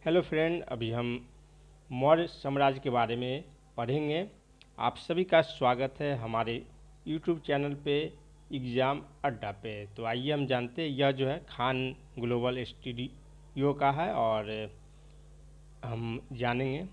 Hello friend, अभी हम मौर्य साम्राज्य के बारे में पढ़ेंगे। आप सभी का स्वागत है हमारे यूट्यूब चैनल पे एग्ज़ाम अड्डा पे। तो आइए हम जानते हैं, यह जो है खान ग्लोबल स्टूडियो का है और हम जानेंगे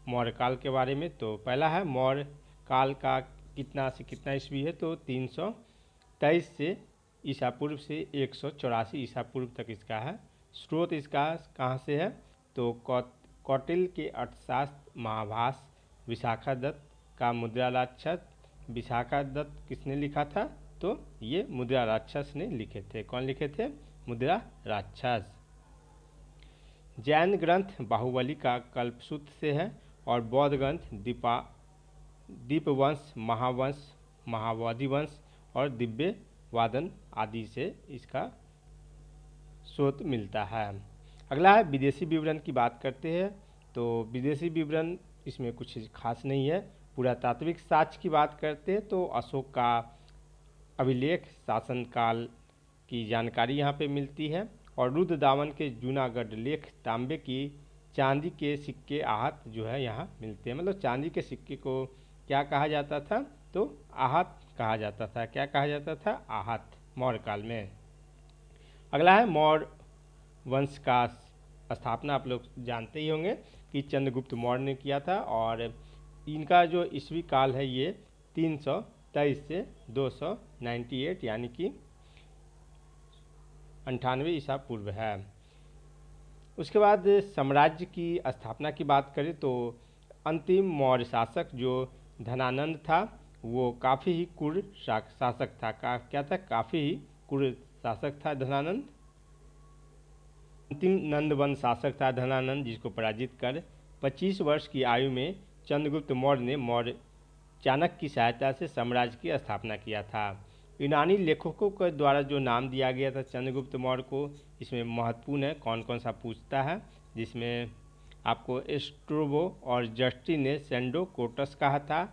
मौर्य काल के बारे में। तो पहला है मौर्य काल का कितना से कितना ईस्वी है, तो 323 से ईसा पूर्व से 184 ईसा पूर्व तक इसका है। स्रोत इसका कहाँ से है, तो कौटिल्य के अर्थशास्त्र, महाभाष्य, विशाखा दत्त का मुद्रा राक्षस। विशाखा दत्त किसने लिखा था, तो ये मुद्रा राक्षस ने लिखे थे। कौन लिखे थे, मुद्रा राक्षस। जैन ग्रंथ बाहुबली का कल्पसूत्र से है और बौद्ध ग्रंथ दीपवंश, महावंश, महाबोधि वंश और दिव्य वादन आदि से इसका स्रोत मिलता है। अगला है विदेशी विवरण की बात करते हैं। तो विदेशी विवरण इसमें कुछ खास नहीं है। पुरातात्विक साक्ष्य की बात करते हैं तो अशोक का अभिलेख, शासनकाल की जानकारी यहाँ पे मिलती है और रुद्रदामन के जूनागढ़ लेख, तांबे की चांदी के सिक्के आहत जो है यहाँ मिलते हैं। मतलब चांदी के सिक्के को क्या कहा जाता था, तो आहत कहा जाता था। क्या कहा जाता था, आहत, मौर्य काल में। अगला है मौर्य वंश का स्थापना आप लोग जानते ही होंगे कि चंद्रगुप्त मौर्य ने किया था और इनका जो ईस्वी काल है ये 323 से 298 यानी कि 98 ईसा पूर्व है। उसके बाद साम्राज्य की स्थापना की बात करें तो अंतिम मौर्य शासक जो धनानंद था वो काफ़ी ही क्रूर शासक था। क्या था, काफ़ी ही क्रूर शासक था धनानंद। अंतिम नंदवंश शासक था धनानंद, जिसको पराजित कर 25 वर्ष की आयु में चंद्रगुप्त मौर्य ने मौर्य चाणक्य की सहायता से साम्राज्य की स्थापना किया था। यूनानी लेखकों के द्वारा जो नाम दिया गया था चंद्रगुप्त मौर्य को, इसमें महत्वपूर्ण है कौन कौन सा पूछता है, जिसमें आपको एस्ट्रोबो और जस्टिन ने सेंडो कोटस कहा था,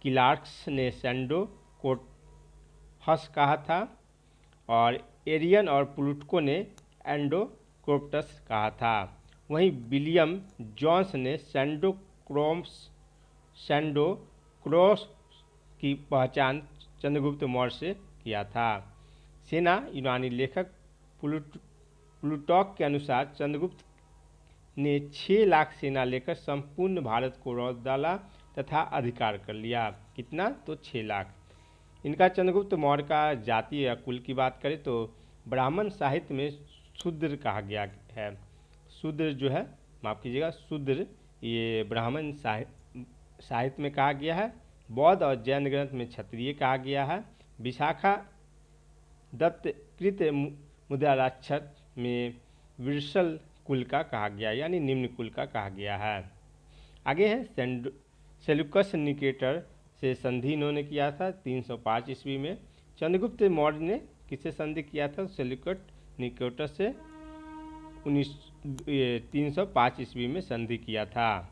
क्लार्क्स ने सेंडो कोटहस कहा था और एरियन और प्लूटको ने एंडो कोप्टस कहा था। वहीं विलियम जॉन्स ने सेंडो क्रॉस की पहचान चंद्रगुप्त मौर्य से किया था। सेना, यूनानी लेखक प्लूटॉक के अनुसार चंद्रगुप्त ने 6 लाख सेना लेकर संपूर्ण भारत को रौंद डाला तथा अधिकार कर लिया। कितना, तो 6 लाख। इनका चंद्रगुप्त मौर्य का जाति या कुल की बात करें तो ब्राह्मण साहित्य में शूद्र कहा गया है। शूद्र जो है, माफ़ कीजिएगा, शूद्र ये ब्राह्मण साहित्य में कहा गया है। बौद्ध और जैन ग्रंथ में क्षत्रिय कहा गया है। विशाखा दत्त कृत मुद्रा राक्षस में विरसल कुल का कहा गया, यानी निम्न कुल का कहा गया है। आगे है सेल्यूकस निकेटर से संधि इन्होंने किया था 305 ईस्वी में। चंद्रगुप्त मौर्य ने किससे संधि किया था, सेल्यूकस निकेटर से 305 ईस्वी में संधि किया था।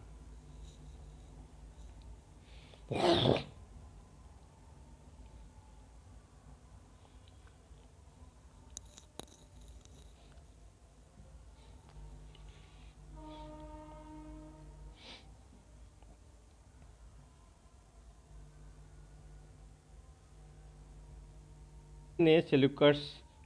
ने सेल्यूकस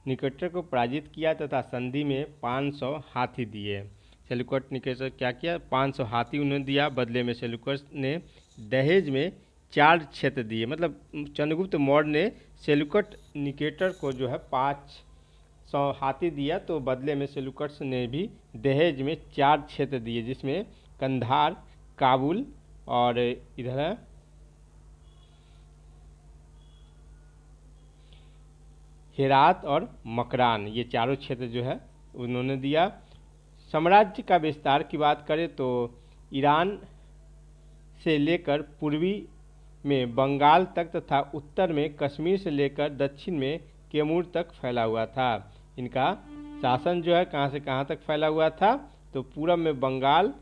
निकेटर को पराजित किया तथा संधि में 500 हाथी दिए। सेल्यूकस निकेटर क्या किया, 500 हाथी उन्होंने दिया। बदले में सेल्यूकस ने दहेज में 4 क्षेत्र दिए। मतलब चंद्रगुप्त मौर्य ने सेल्यूकस निकेटर को जो है 500 हाथी दिया, तो बदले में सेल्यूकस ने भी दहेज में 4 क्षेत्र दिए, जिसमें कंधार, काबुल और इधर है हेरात और मकरान, ये चारों क्षेत्र जो है उन्होंने दिया। साम्राज्य का विस्तार की बात करें तो ईरान से लेकर पूर्वी में बंगाल तक तथा उत्तर में कश्मीर से लेकर दक्षिण में कैमूर तक फैला हुआ था। इनका शासन जो है कहाँ से कहाँ तक फैला हुआ था, तो पूरब में बंगाल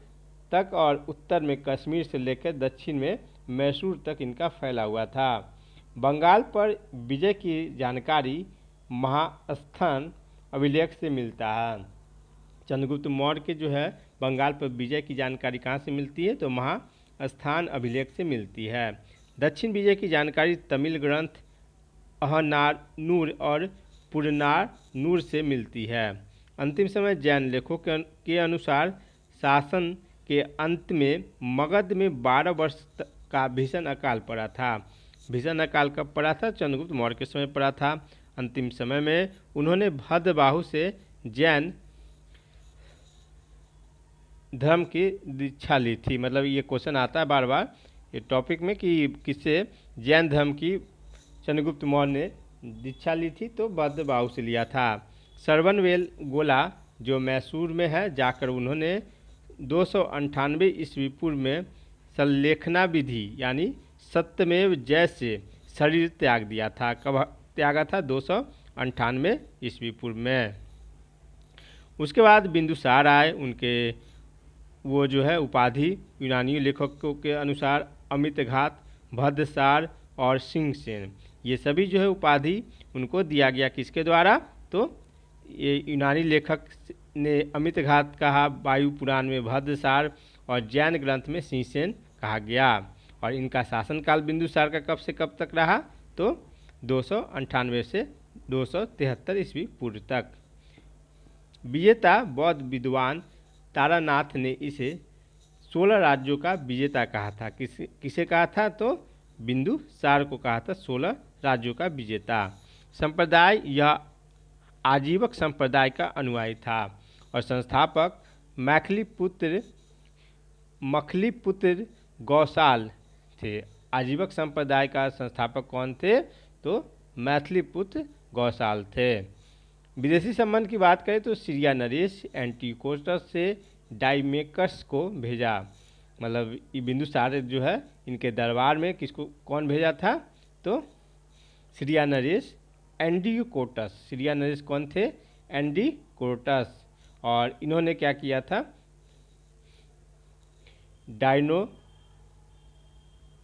तक और उत्तर में कश्मीर से लेकर दक्षिण में मैसूर तक इनका फैला हुआ था। बंगाल पर विजय की जानकारी महास्थान अभिलेख से मिलता है। चंद्रगुप्त मौर्य के जो है बंगाल पर विजय की जानकारी कहाँ से मिलती है? तो महास्थान अभिलेख से मिलती है। दक्षिण विजय की जानकारी तमिल ग्रंथ अहनानूर और पुरनानूर से मिलती है। अंतिम समय जैन लेखों के अनुसार शासन के अंत में मगध में 12 वर्ष का भीषण अकाल पड़ा था। भीषण अकाल कब पड़ा था? चंद्रगुप्त मौर्य के समय पड़ा था। अंतिम समय में उन्होंने भद्रबाहु से जैन धर्म की दीक्षा ली थी। मतलब ये क्वेश्चन आता है बार बार ये टॉपिक में कि किससे जैन धर्म की चंद्रगुप्त मौर्य ने दीक्षा ली थी? तो भद्रबाहु से लिया था। श्रवणबेल गोला जो मैसूर में है जाकर उन्होंने 298 ईस्वी पूर्व में संलेखना विधि यानी सत्यमेव जय से शरीर त्याग दिया था। कब त्यागा था? 298 ईस्वी पूर्व में। उसके बाद बिंदुसार आए। उनके वो जो है उपाधि यूनानी लेखकों के अनुसार अमितघात, भद्रसार और सिंहसेन, ये सभी जो है उपाधि उनको दिया गया। किसके द्वारा? तो ये यूनानी लेखक ने अमितघात कहा, वायु पुराण में भद्रसार और जैन ग्रंथ में सिंहसेन कहा गया। और इनका शासनकाल बिंदुसार का कब से कब तक रहा? तो 298 से 273 ईस्वी पूर्व तक। विजेता बौद्ध विद्वान तारानाथ ने इसे 16 राज्यों का विजेता कहा था। किसे कहा था? तो बिंदुसार को कहा था 16 राज्यों का विजेता। संप्रदाय यह आजीवक संप्रदाय का अनुयायी था और संस्थापक मखलीपुत्र गौसाल थे। आजीवक संप्रदाय का संस्थापक कौन थे? तो मैथिलीपुत्र गौसाल थे। विदेशी संबंध की बात करें तो सीरिया नरेश एंटीकोस्टस से डाइमेकस को भेजा। मतलब ये बिंदुसार जो है इनके दरबार में किसको कौन भेजा था? तो सीरिया नरेश एंटीकोस्टस। सीरिया नरेश कौन थे? एंटीकोस्टस। और इन्होंने क्या किया था?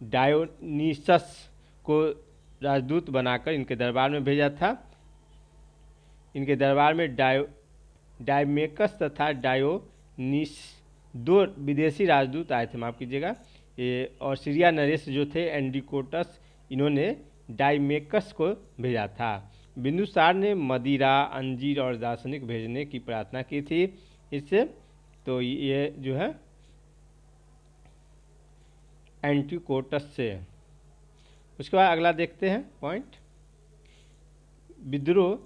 डायोनीसस को राजदूत बनाकर इनके दरबार में भेजा था। इनके दरबार में डायमेकस तथा डायोनीस 2 विदेशी राजदूत आए थे, माफ़ कीजिएगा ये। और सीरिया नरेश जो थे एंटीकोस्टस, इन्होंने डायमेकस को भेजा था। बिंदुसार ने मदिरा, अंजीर और दार्शनिक भेजने की प्रार्थना की थी इससे। तो ये जो है एंटीकोस्टस से। उसके बाद अगला देखते हैं पॉइंट। विद्रोह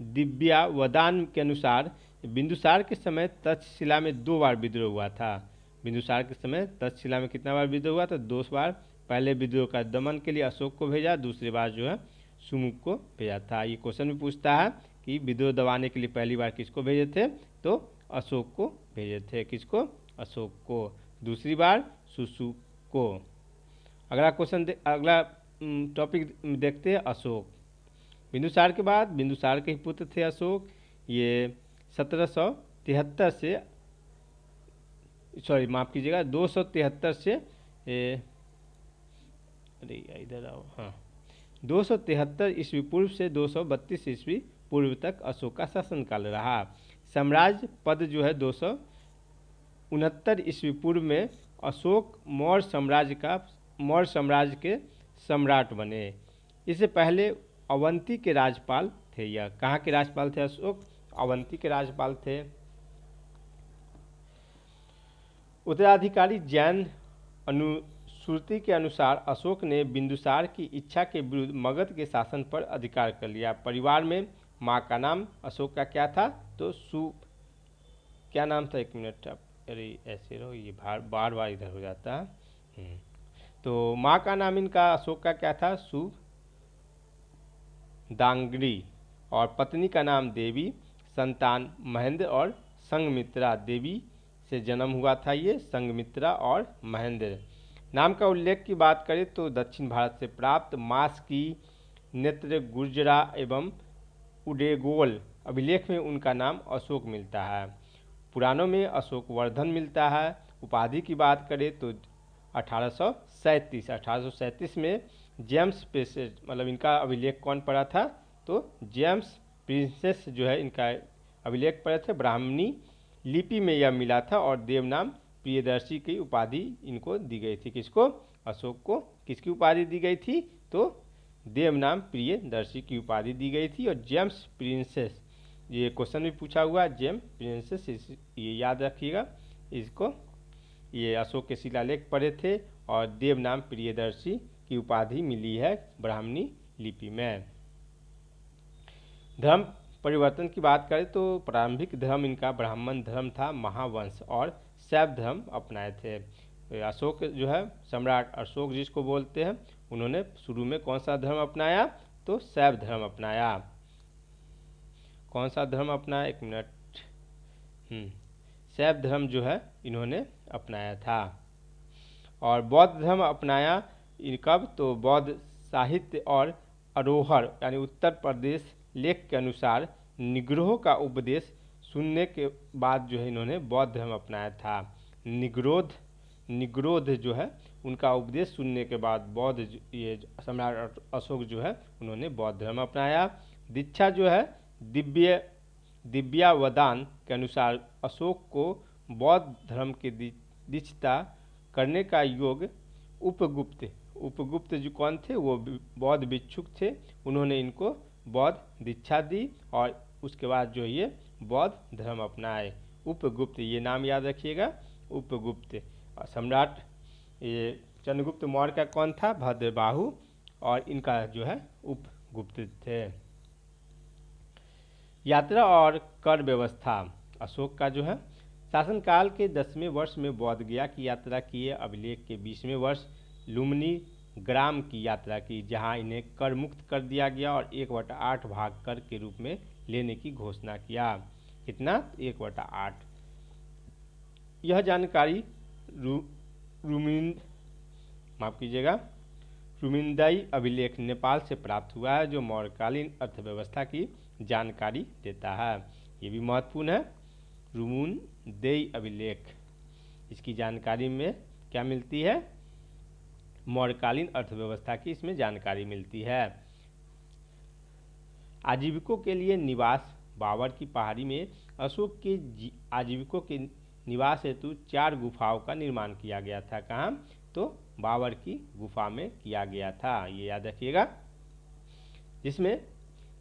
दिव्यावदान के अनुसार बिंदुसार के समय तक्षशिला में 2 बार विद्रोह हुआ था। बिंदुसार के समय तक्षशिला में कितना बार विद्रोह हुआ? तो 2 बार। पहले विद्रोह का दमन के लिए अशोक को भेजा, दूसरी बार जो है सुमुख को भेजा था। ये क्वेश्चन भी पूछता है कि विद्रोह दबाने के लिए पहली बार किसको भेजे थे? तो अशोक को भेजे थे। किसको? अशोक को। दूसरी बार सुसुक को। अगला क्वेश्चन अगला टॉपिक देखते हैं अशोक। बिंदुसार के बाद बिंदुसार के ही पुत्र थे अशोक। ये 1773 से माफ़ कीजिएगा 273 से अरे इधर आओ, हाँ 273 ईस्वी पूर्व से 232 ईस्वी पूर्व तक अशोक का शासनकाल रहा। साम्राज्य पद जो है 269 ईस्वी पूर्व में अशोक मौर्य साम्राज्य के सम्राट बने। इससे पहले अवंती के राज्यपाल थे। यह कहाँ के राज्यपाल थे? अशोक अवंती के राज्यपाल थे। उत्तराधिकारी जैन अनुश्रुति के अनुसार अशोक ने बिंदुसार की इच्छा के विरुद्ध मगध के शासन पर अधिकार कर लिया। परिवार में माँ का नाम अशोक का क्या था? तो क्या नाम था? 1 मिनट, अरे ऐसे रहो, ये बार बार इधर हो जाता है। तो माँ का नाम इनका अशोक का क्या था? दांगरी। और पत्नी का नाम देवी। संतान महेंद्र और संगमित्रा देवी से जन्म हुआ था ये, संगमित्रा और महेंद्र। नाम का उल्लेख की बात करें तो दक्षिण भारत से प्राप्त मास की नेत्र गुर्जरा एवं उडेगोल अभिलेख में उनका नाम अशोक मिलता है। पुराणों में अशोक वर्धन मिलता है। उपाधि की बात करें तो 1837 में जेम्स प्रिंसेस, मतलब इनका अभिलेख कौन पढ़ा था? तो जेम्स प्रिंसेस जो है इनका अभिलेख पढ़े थे, ब्राह्मणी लिपि में यह मिला था और देवनाम प्रियदर्शी की उपाधि इनको दी गई थी। किसको? अशोक को किसकी उपाधि दी गई थी? तो देवनाम प्रियदर्शी की उपाधि दी गई थी। और जेम्स प्रिंसेस, ये क्वेश्चन भी पूछा हुआ, जेम्स प्रिंसेस, ये याद रखिएगा इसको। ये अशोक के शिलालेख पढ़े थे और देवनाम प्रियदर्शी की उपाधि मिली है ब्राह्मणी लिपि में। धर्म परिवर्तन की बात करें तो प्रारंभिक धर्म इनका ब्राह्मण धर्म था, महावंश और शैव धर्म अपनाए थे। अशोक जो है, सम्राट अशोक जिसको बोलते हैं, उन्होंने शुरू में कौन सा धर्म अपनाया? तो शैव धर्म अपनाया। कौन सा धर्म अपनाया? एक मिनट, शैव धर्म जो है इन्होंने अपनाया था। और बौद्ध धर्म अपनाया कब? तो बौद्ध साहित्य और अरोहर यानी उत्तर प्रदेश लेख के अनुसार निग्रोह का उपदेश सुनने के बाद जो है इन्होंने बौद्ध धर्म अपनाया था। निग्रोध जो है उनका उपदेश सुनने के बाद बौद्ध, ये सम्राट अशोक जो है उन्होंने बौद्ध धर्म अपनाया। दीक्षा जो है दिव्यावदान के अनुसार अशोक को बौद्ध धर्म की दीक्षिता करने का योग उपगुप्त जो कौन थे? वो बौद्ध भिक्षुक थे, उन्होंने इनको बौद्ध दीक्षा दी और उसके बाद जो ये बौद्ध धर्म अपनाए। उपगुप्त, ये नाम याद रखिएगा, उपगुप्त। सम्राट ये चंद्रगुप्त मौर्य का कौन था? भद्रबाहु, और इनका जो है उपगुप्त थे। यात्रा और कर व्यवस्था अशोक का जो है, शासनकाल के 10वें वर्ष में बौद्ध गया की यात्रा किए। अभिलेख के 20वें वर्ष लुम्बिनी ग्राम की यात्रा की, जहां इन्हें कर मुक्त कर दिया गया और 1/8 भाग कर के रूप में लेने की घोषणा किया। कितना? 1/8। यह जानकारी रुमिंदाई अभिलेख नेपाल से प्राप्त हुआ है, जो मौर्यकालीन अर्थव्यवस्था की जानकारी देता है। ये भी महत्वपूर्ण है। रुमिंदाई अभिलेख, इसकी जानकारी में क्या मिलती है? मौर्यकालीन अर्थव्यवस्था की इसमें जानकारी मिलती है। आजीविकों के लिए निवास, बाबर की पहाड़ी में अशोक के आजीविकों के निवास हेतु 4 गुफाओं का निर्माण किया गया था। कहाँ? तो बाबर की गुफा में किया गया था, ये याद रखिएगा। जिसमें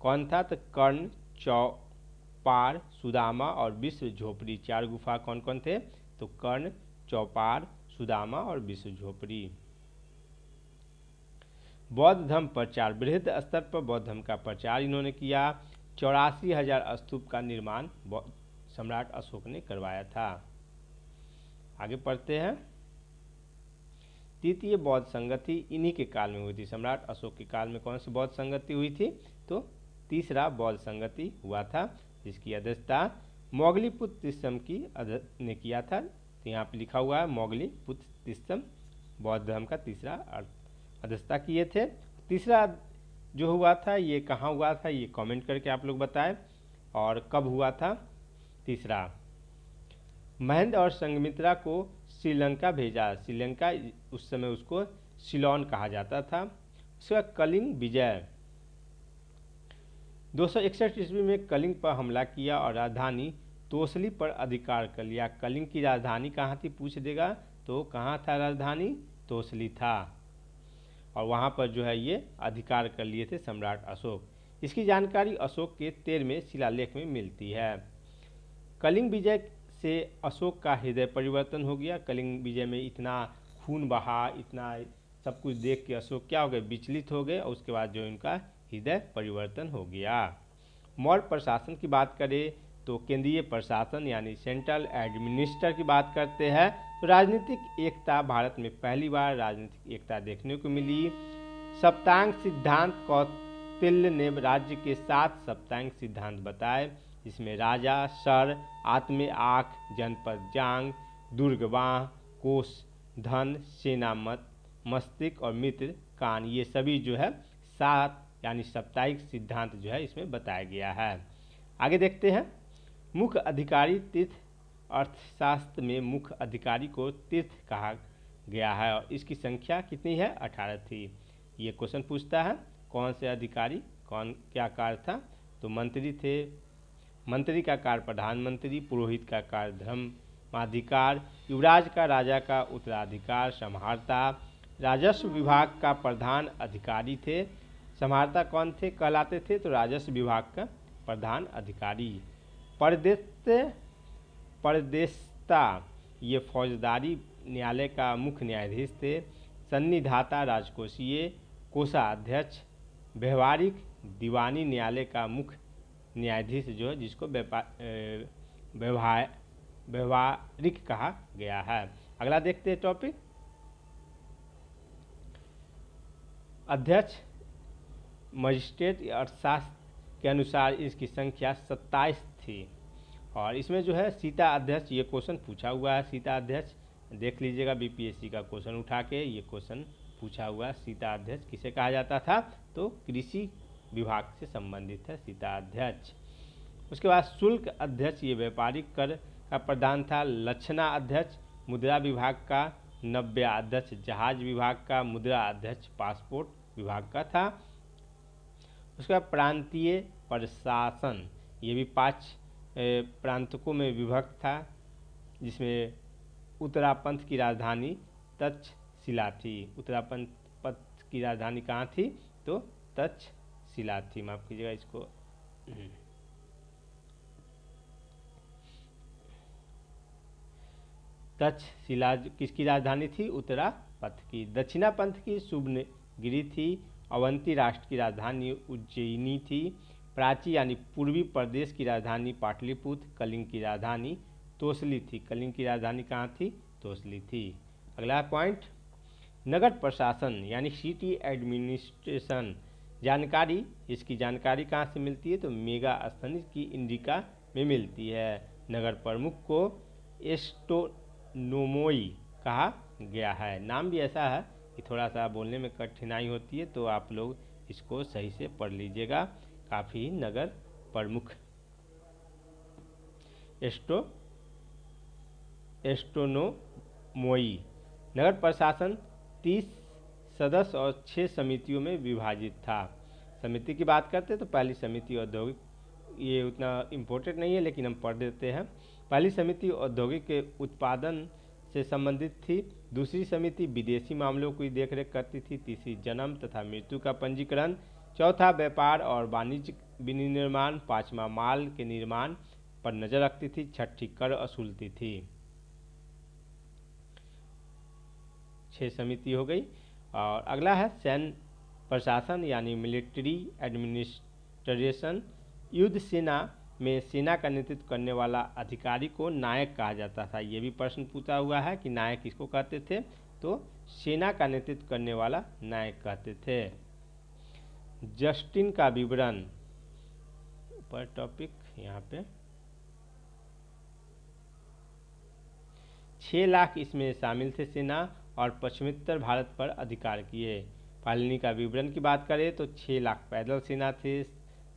कौन था? तो कर्ण, चौपार, सुदामा और विश्व झोपड़ी, 4 गुफा कौन कौन थे? तो कर्ण, चौपार, सुदामा और विश्व झोपड़ी। बौद्ध धर्म प्रचार, बृहद स्तर पर बौद्ध धर्म का प्रचार इन्होंने किया। 84,000 स्तूप का निर्माण सम्राट अशोक ने करवाया था। आगे पढ़ते हैं। तृतीय बौद्ध संगति इन्हीं के काल में हुई थी। सम्राट अशोक के काल में कौन सी बौद्ध संगति हुई थी? तो तीसरा बौद्ध संगति हुआ था, जिसकी अध्यक्षता मोगलीपुत्र तिस्सम ने किया था। तो यहाँ पे लिखा हुआ है मोगलीपुत्र तिस्सम बौद्ध धर्म का तीसरा अध्यक्षता किए थे। तीसरा जो हुआ था ये कहाँ हुआ था? ये कमेंट करके आप लोग बताएं, और कब हुआ था तीसरा? महेंद्र और संघमित्रा को श्रीलंका भेजा। श्रीलंका उस समय उसको सिलोन कहा जाता था। उसका कलिंग विजय, 261 ईस्वी में कलिंग पर हमला किया और राजधानी तोसली पर अधिकार कर लिया। कलिंग की राजधानी कहाँ थी पूछ देगा, तो कहाँ था राजधानी? तोसली था, और वहाँ पर जो है ये अधिकार कर लिए थे सम्राट अशोक। इसकी जानकारी अशोक के 13वें शिलालेख में मिलती है। कलिंग विजय से अशोक का हृदय परिवर्तन हो गया। कलिंग विजय में इतना खून बहा, इतना सब कुछ देख के अशोक क्या हो गए? विचलित हो गए, और उसके बाद जो इनका हृदय परिवर्तन हो गया। मौर्य प्रशासन की बात करें तो केंद्रीय प्रशासन यानी सेंट्रल एडमिनिस्ट्रेटर की बात करते हैं तो राजनीतिक एकता, भारत में पहली बार राजनीतिक एकता देखने को मिली। सप्तांग सिद्धांत, कौटिल्य ने राज्य के 7 सप्तांग सिद्धांत बताए, जिसमें राजा, सर, आत्मे आँख, जनपद जांग, दुर्ग बाह, कोष धन, सेना मस्तिष्क और मित्र कान, ये सभी जो है 7 यानी साप्ताहिक सिद्धांत जो है इसमें बताया गया है। आगे देखते हैं। मुख्य अधिकारी तीर्थ, अर्थशास्त्र में मुख्य अधिकारी को तीर्थ कहा गया है और इसकी संख्या कितनी है? 18 थी। ये क्वेश्चन पूछता है कौन से अधिकारी, कौन क्या कार्य था? तो मंत्री थे, मंत्री का कार्य प्रधानमंत्री, पुरोहित का कार्य धर्माधिकार, युवराज का राजा का उत्तराधिकार संभारता। राजस्व विभाग का प्रधान अधिकारी थे। संभारता कौन थे कहलाते थे? तो राजस्व विभाग का प्रधान अधिकारी। परदेशता ये फौजदारी न्यायालय का मुख्य न्यायाधीश थे। सन्निधाता राजकोषीय कोषाध्यक्ष। व्यवहारिक दीवानी न्यायालय का मुख्य न्यायाधीश जो है, जिसको व्यवहारिक कहा गया है। अगला देखते हैं टॉपिक। अध्यक्ष मजिस्ट्रेट अर्थशास्त्र के अनुसार इसकी संख्या 27 थी। और इसमें जो है सीता अध्यक्ष, ये क्वेश्चन पूछा हुआ है। सीता अध्यक्ष देख लीजिएगा, बीपीएससी का क्वेश्चन उठा के ये क्वेश्चन पूछा हुआ है। सीता अध्यक्ष किसे कहा जाता था? तो कृषि विभाग से संबंधित है सीता अध्यक्ष। उसके बाद शुल्क अध्यक्ष, ये व्यापारिक कर का प्रधान था। लक्षणा अध्यक्ष मुद्रा विभाग का। नव्या अध्यक्ष जहाज विभाग का। मुद्रा अध्यक्ष पासपोर्ट विभाग का था। उसके बाद प्रांतीय प्रशासन, ये भी 5 प्रांतों में विभक्त था, जिसमें उत्तरापंथ की राजधानी तक्षशिला थी। उत्तरापंथ की राजधानी कहाँ थी? तो तक्षशिला थी। माफ कीजिएगा इसको, तक्षशिला किसकी राजधानी थी? उत्तरापंथ की। दक्षिणापंथ की सुवर्णगिरी थी। अवंती राष्ट्र की राजधानी उज्जैनी थी। प्राची यानी पूर्वी प्रदेश की राजधानी पाटलिपुत्र। कलिंग की राजधानी तोसली थी। कलिंग की राजधानी कहाँ थी? तोसली थी। अगला पॉइंट, नगर प्रशासन यानी सिटी एडमिनिस्ट्रेशन। जानकारी, इसकी जानकारी कहाँ से मिलती है? तो मेगास्थनीज की इंडिका में मिलती है। नगर प्रमुख को एस्टोनोमोई कहा गया है। नाम भी ऐसा है कि थोड़ा सा बोलने में कठिनाई होती है, तो आप लोग इसको सही से पढ़ लीजिएगा। काफ़ी नगर प्रमुख एस्टोनोमोई। नगर प्रशासन 30 सदस्य और 6 समितियों में विभाजित था। समिति की बात करते हैं तो पहली समिति औद्योगिक, ये उतना इम्पोर्टेंट नहीं है लेकिन हम पढ़ देते हैं। पहली समिति औद्योगिक के उत्पादन से संबंधित थी। दूसरी समिति विदेशी मामलों की देखरेख करती थी। तीसरी जन्म तथा मृत्यु का पंजीकरण। चौथा व्यापार और वाणिज्य विनिर्माण। पांचवा माल के निर्माण पर नजर रखती थी। छठी कर वसूलती थी। 6 समिति हो गई। और अगला है सैन्य प्रशासन यानी मिलिट्री एडमिनिस्ट्रेशन। युद्ध सेना में सेना का नेतृत्व करने वाला अधिकारी को नायक कहा जाता था। ये भी प्रश्न पूछा हुआ है कि नायक किसको कहते थे? तो सेना का नेतृत्व करने वाला नायक कहते थे। जस्टिन का विवरण पर टॉपिक यहाँ पे 6 लाख इसमें शामिल थे सेना और पश्चिमोत्तर भारत पर अधिकार किए। पालनी का विवरण की बात करें तो 6 लाख पैदल सेना थे।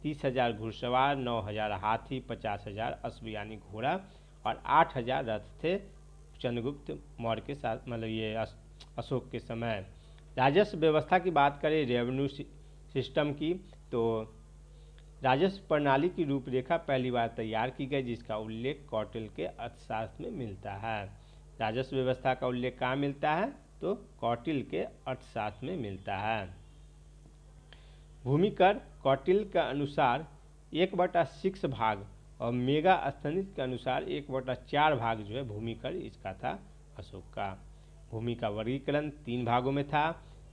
30,000 घुड़सवार, 9,000 हाथी, 50,000 अश्व यानी घोड़ा और 8,000 रथ थे चंद्रगुप्त मौर्य के साथ, मतलब ये अशोक के समय। राजस्व व्यवस्था की बात करें, रेवेन्यू सिस्टम की, तो राजस्व प्रणाली की रूपरेखा पहली बार तैयार की गई, जिसका उल्लेख कौटिल्य के अर्थशास्त्र में मिलता है। राजस्व व्यवस्था का उल्लेख कहाँ मिलता है? तो कौटिल्य के अर्थशास्त्र में मिलता है। भूमि कर कौटिल्य के अनुसार 1/6 भाग और मेगास्थनीज के अनुसार 1/4 भाग जो है भूमि कर इसका था अशोक का। भूमि का वर्गीकरण 3 भागों में था।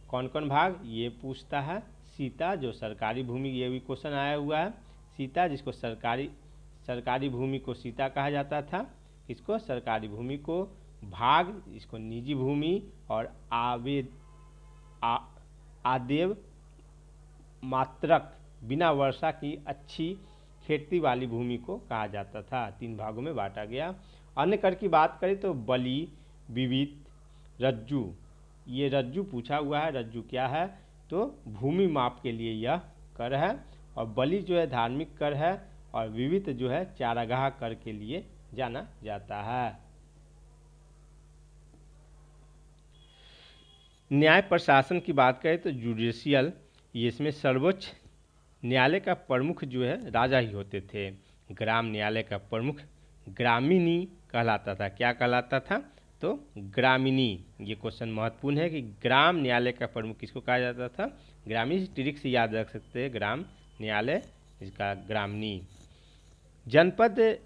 कौन कौन भाग? ये पूछता है। सीता, जो सरकारी भूमि, ये भी क्वेश्चन आया हुआ है। सीता, जिसको सरकारी भूमि को सीता कहा जाता था। इसको सरकारी भूमि को भाग, इसको निजी भूमि, और आदेव मात्रक बिना वर्षा की अच्छी खेती वाली भूमि को कहा जाता था। 3 भागों में बांटा गया। अन्य कर की बात करें तो बलि, विविध, रज्जु, ये रज्जु पूछा हुआ है। रज्जु क्या है? तो भूमि माप के लिए यह कर है। और बलि जो है धार्मिक कर है। और विविध जो है चारागाह कर के लिए जाना जाता है। न्याय प्रशासन की बात करें तो जुडिशियल, ये इसमें सर्वोच्च न्यायालय का प्रमुख जो है राजा ही होते थे। ग्राम न्यायालय का प्रमुख ग्रामिणी कहलाता था। क्या कहलाता था? तो ग्रामिणी। ये क्वेश्चन महत्वपूर्ण है कि ग्राम न्यायालय का प्रमुख किसको कहा जाता था? ग्रामीण। ट्रिक से याद रख सकते हैं, ग्राम न्यायालय, इसका ग्रामिणी। जनपद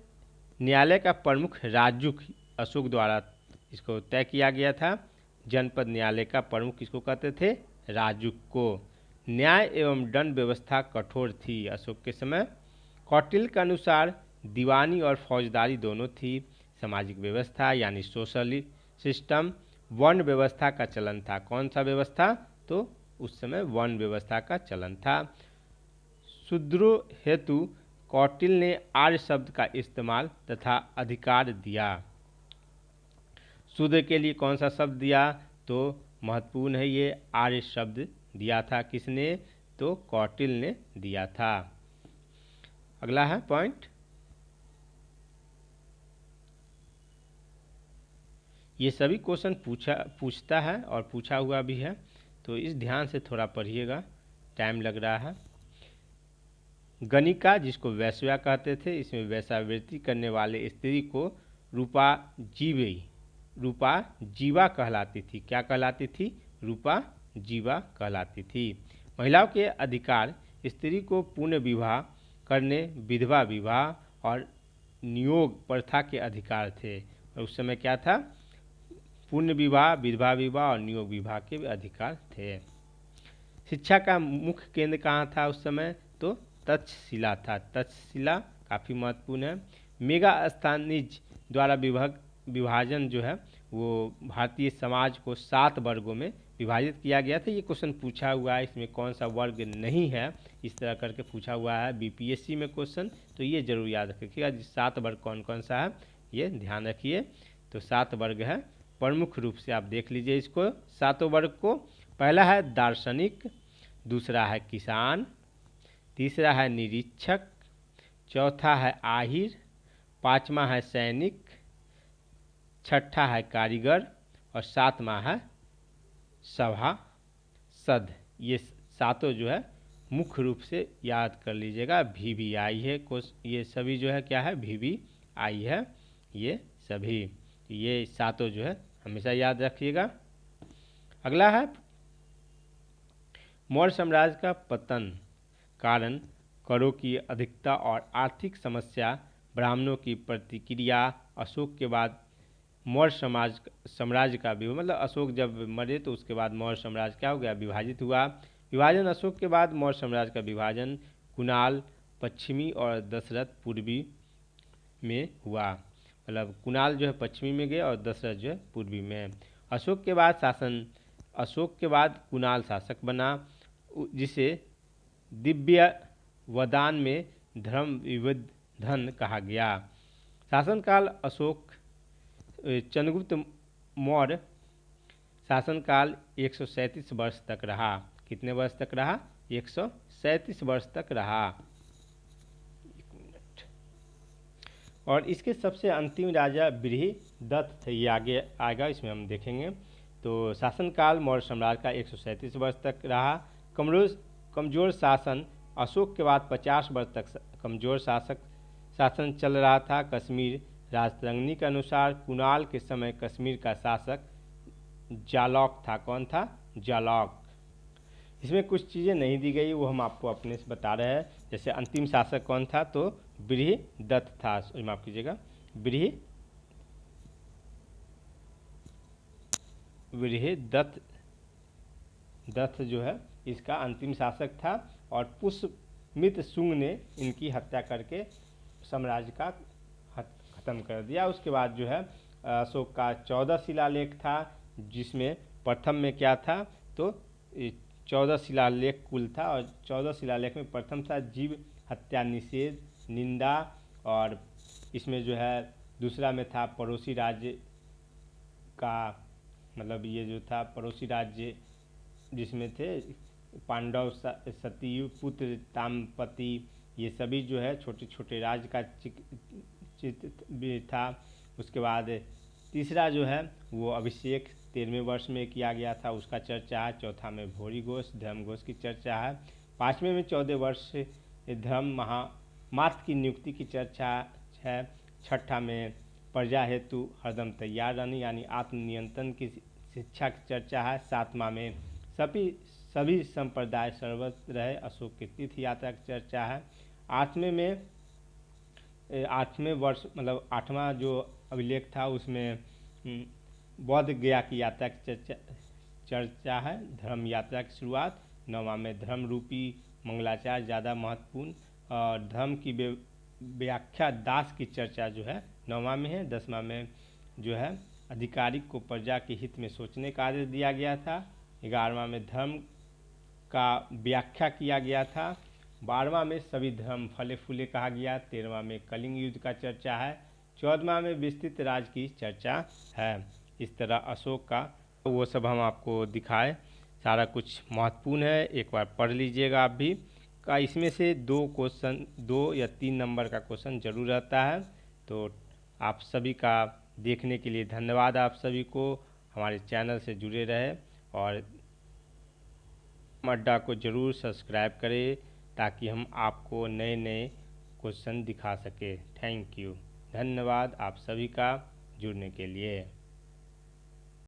न्यायालय का प्रमुख राजूक अशोक द्वारा इसको तय किया गया था। जनपद न्यायालय का प्रमुख किसको कहते थे? राजूक को। न्याय एवं दंड व्यवस्था कठोर थी अशोक के समय। कौटिल्य के अनुसार दीवानी और फौजदारी दोनों थी। सामाजिक व्यवस्था यानी सोशल सिस्टम, वर्ण व्यवस्था का चलन था। कौन सा व्यवस्था? तो उस समय वर्ण व्यवस्था का चलन था। शूद्रों हेतु कौटिल्य ने आर्य शब्द का इस्तेमाल तथा अधिकार दिया। शूद्र के लिए कौन सा शब्द दिया? तो महत्वपूर्ण है ये, आर्य शब्द दिया था। किसने? तो कौटिल्य ने दिया था। अगला है पॉइंट, ये सभी क्वेश्चन पूछता है और पूछा हुआ भी है, तो इस ध्यान से थोड़ा पढ़िएगा, टाइम लग रहा है। गणिका जिसको वैश्या कहते थे, इसमें वैश्यावृत्ति करने वाले स्त्री को रूपा जीवा कहलाती थी। क्या कहलाती थी? रूपा जीवा कहलाती थी। महिलाओं के अधिकार, स्त्री को पुण्य विवाह करने, विधवा विवाह और नियोग प्रथा के अधिकार थे। और उस समय क्या था? पुण्य विवाह, विधवा विवाह और नियोग विवाह के भी अधिकार थे। शिक्षा का मुख्य केंद्र कहाँ था उस समय? तो तक्षशिला था। तक्षशिला काफ़ी महत्वपूर्ण है। मेगा स्थानीज द्वारा विभाजन जो है वो भारतीय समाज को 7 वर्गों में विभाजित किया गया था। ये क्वेश्चन पूछा हुआ है, इसमें कौन सा वर्ग नहीं है, इस तरह करके पूछा हुआ है बीपीएससी में क्वेश्चन, तो ये जरूर याद रखिएगा। 7 वर्ग कौन कौन सा है ये ध्यान रखिए। तो 7 वर्ग है, प्रमुख रूप से आप देख लीजिए इसको, 7 वर्ग को। पहला है दार्शनिक, दूसरा है किसान, तीसरा है निरीक्षक, चौथा है आहिर, पाँचवा है सैनिक, छठा है कारीगर और सातवां है सभासद। ये 7 जो है मुख्य रूप से याद कर लीजिएगा। VVI है, ये सभी जो है क्या है? VVI है ये सभी। ये 7 जो है हमेशा याद रखिएगा। अगला है मौर्य साम्राज्य का पतन, कारण करों की अधिकता और आर्थिक समस्या, ब्राह्मणों की प्रतिक्रिया। अशोक के बाद मौर्य साम्राज्य का भी, मतलब अशोक जब मरे तो उसके बाद मौर्य साम्राज्य क्या हो गया? विभाजित हुआ। विभाजन, अशोक के बाद मौर्य साम्राज्य का विभाजन कुणाल पश्चिमी और दशरथ पूर्वी में हुआ। मतलब कुणाल जो है पश्चिमी में गए और दशरथ जो है पूर्वी में। अशोक के बाद कुणाल शासक बना, जिसे दिव्य वदान में धर्म विविधन कहा गया। शासनकाल अशोक चंद्रगुप्त मौर्य शासनकाल 137 वर्ष तक रहा। कितने वर्ष तक रहा? 137 वर्ष तक रहा। और इसके सबसे अंतिम राजा बृहदत्त थे, ये आगे आएगा, इसमें हम देखेंगे। तो शासनकाल मौर्य साम्राज्य का 137 वर्ष तक रहा। कमजोर शासन, अशोक के बाद 50 वर्ष तक कमजोर शासन चल रहा था। कश्मीर राजतरंगिणी के अनुसार कुणाल के समय कश्मीर का शासक जालौक था। कौन था? जालौक। इसमें कुछ चीज़ें नहीं दी गई, वो हम आपको अपने से बता रहे हैं। जैसे अंतिम शासक कौन था? तो बृहदत्त था, माफ़ कीजिएगा, बृहदत्त जो है इसका अंतिम शासक था। और पुष्यमित्र शुंग ने इनकी हत्या करके साम्राज्य का खत्म कर दिया। उसके बाद जो है अशोक का 14 शिलालेख था, जिसमें प्रथम में क्या था? तो 14 शिलालेख कुल था, और 14 शिलालेख में प्रथम था जीव हत्या निषेध निंदा, और इसमें जो है दूसरा में था पड़ोसी राज्य का, मतलब ये जो था पड़ोसी राज्य जिसमें थे पांडव, सती पुत्र, तामपति, ये सभी जो है छोटे छोटे राज्य का चित्र भी था। उसके बाद तीसरा जो है वो अभिषेक 13वें वर्ष में किया गया था, उसका चर्चा है। चौथा में भोरी घोष धर्म घोष की चर्चा है। 5वें में 14 वर्ष धर्म मात्र की नियुक्ति की चर्चा है। छठा में प्रजा हेतु हरदम तैयार रहने यानी आत्मनियंत्रण की शिक्षा की चर्चा है। सातवां में सभी संप्रदाय सर्वत्र रहे अशोक की तीर्थ यात्रा की चर्चा है। आठवें वर्ष मतलब आठवां जो अभिलेख था उसमें बौद्ध गया की यात्रा की चर्चा है, धर्म यात्रा की शुरुआत। नौवां में धर्म रूपी मंगलाचार ज़्यादा महत्वपूर्ण और धर्म की व्याख्या दास की चर्चा जो है नौवां में है। 10वां में जो है अधिकारी को प्रजा के हित में सोचने का आदेश दिया गया था। 11वां में धर्म का व्याख्या किया गया था। 12वां में सभी धर्म फले फूले कहा गया। 13वां में कलिंग युद्ध का चर्चा है। 14वां में विस्तृत राज की चर्चा है। इस तरह अशोक का वो सब हम आपको दिखाए, सारा कुछ महत्वपूर्ण है, एक बार पढ़ लीजिएगा आप भी। का इसमें से 2 या 3 नंबर का क्वेश्चन जरूर रहता है। तो आप सभी का देखने के लिए धन्यवाद। आप सभी को हमारे चैनल से जुड़े रहे और अड्डा को ज़रूर सब्सक्राइब करें ताकि हम आपको नए नए क्वेश्चन दिखा सके। थैंक यू, धन्यवाद आप सभी का जुड़ने के लिए।